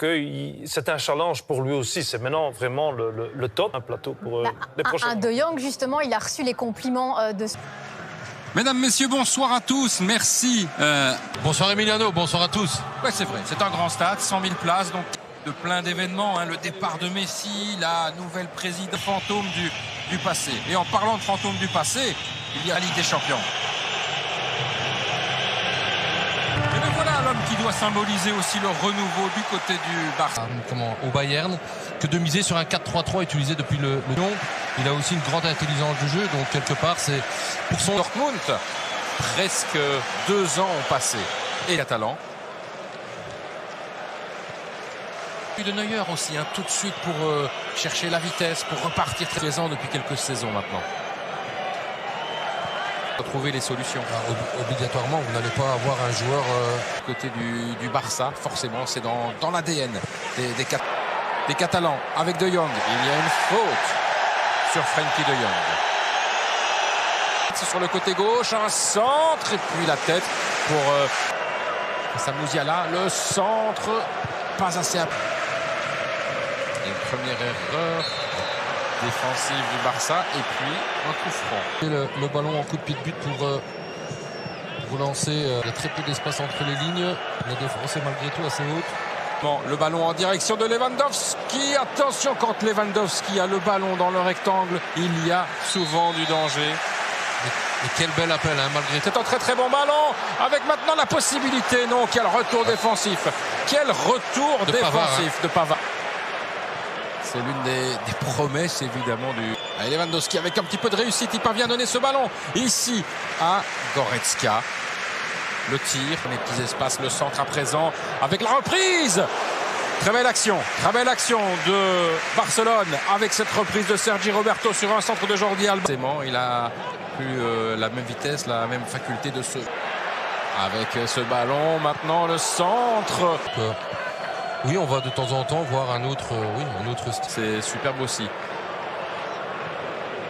que c'est un challenge pour lui aussi. C'est maintenant vraiment le top, un plateau pour les prochains. De Jong, justement, il a reçu les compliments de... Mesdames, messieurs, bonsoir à tous, merci. Bonsoir Emiliano, bonsoir à tous. Ouais, c'est vrai, c'est un grand stade, 100 000 places, donc de plein d'événements, hein, le départ de Messi, la nouvelle présidente fantôme du passé. Et en parlant de fantôme du passé, il y a la Ligue des Champions. Et le voilà l'homme qui doit symboliser aussi le renouveau du côté du Barça. Au Bayern, que de miser sur un 4-3-3 utilisé depuis le nom. Il a aussi une grande intelligence de jeu, donc quelque part c'est pour son Dortmund. Presque 2 ans ont passé. Et Catalan. Puis de Neuer aussi, hein, tout de suite pour chercher la vitesse, pour repartir très présent depuis quelques saisons maintenant. Trouver les solutions. Obligatoirement, vous n'allez pas avoir un joueur côté du Barça, forcément, c'est dans l'ADN des Catalans. Avec De Jong, il y a une faute sur Frenkie De Jong. Sur le côté gauche, un centre et puis la tête pour Samouziala. Le centre, pas assez. Une première erreur défensive du Barça et puis un coup franc. Le ballon en coup de pied de but pour lancer. Il y a très peu d'espace entre les lignes. La défense est malgré tout assez haute. Bon, le ballon en direction de Lewandowski. Attention, quand Lewandowski a le ballon dans le rectangle, il y a souvent du danger. Et quel bel appel, hein, malgré tout. C'est un très très bon ballon, avec maintenant la possibilité, non, quel retour défensif. Quel retour défensif Pavard, hein. de Pavard. C'est l'une des promesses évidemment du... Allez, Lewandowski avec un petit peu de réussite, il parvient à donner ce ballon ici à Goretzka. Le tir, les petits espaces, le centre à présent avec la reprise. Très belle action de Barcelone avec cette reprise de Sergi Roberto sur un centre de Jordi Alba. Il a plus la même vitesse, la même faculté de se... Avec ce ballon, maintenant le centre. Oui, on va de temps en temps voir un autre style. C'est superbe aussi.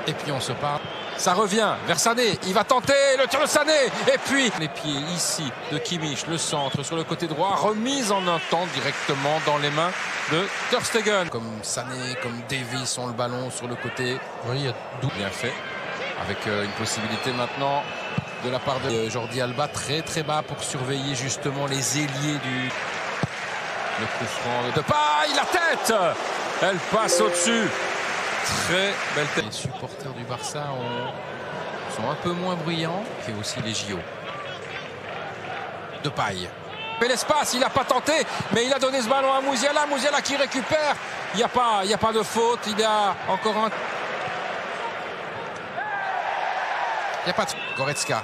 Et puis on se parle. Ça revient vers Sané. Il va tenter le tir de Sané. Et puis les pieds ici de Kimmich. Le centre sur le côté droit. Remise en un temps directement dans les mains de Ter Stegen. Comme Sané, comme Davies ont le ballon sur le côté. Oui, il y a bien fait. Avec une possibilité maintenant de la part de Jordi Alba. Très très bas pour surveiller justement les ailiers du... Le coup franc de Depay, la tête. Elle passe au-dessus. Très belle tête. Les supporters du Barça sont un peu moins bruyants que aussi les JO. Depay. Mais l'espace, il n'a pas tenté, mais il a donné ce ballon à Musiala. Musiala qui récupère. Il n'y a pas de faute. Il y a encore un... Il n'y a pas de... Goretzka.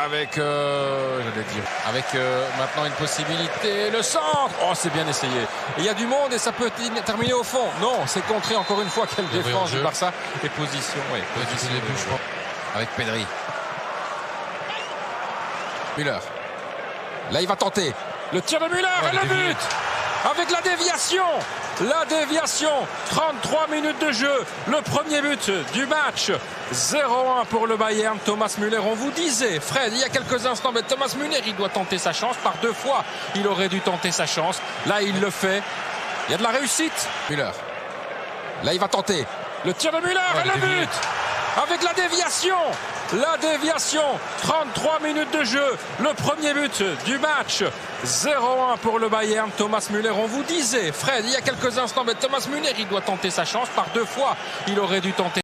Avec, maintenant une possibilité, le centre. Oh, c'est bien essayé. Il y a du monde et ça peut terminer au fond. Non, c'est contré encore une fois. Quelle défense du Barça. Et position, oui. Position début, je crois. Avec Pedri. Müller. Là, il va tenter. Le tir de Müller et le but. Avec la déviation. 33 minutes de jeu. Le premier but du match. 0-1 pour le Bayern. Thomas Müller, on vous disait, Fred, il y a quelques instants, mais Thomas Müller, il doit tenter sa chance. Par 2 fois, il aurait dû tenter sa chance. Là, il le fait. Il y a de la réussite. Müller. Là, il va tenter. Le tir de Müller et le but. Avec la déviation. 33 minutes de jeu. Le premier but du match. 0-1 pour le Bayern. Thomas Müller, on vous disait, Fred, il y a quelques instants, mais Thomas Müller, il doit tenter sa chance. Par 2 fois, il aurait dû tenter.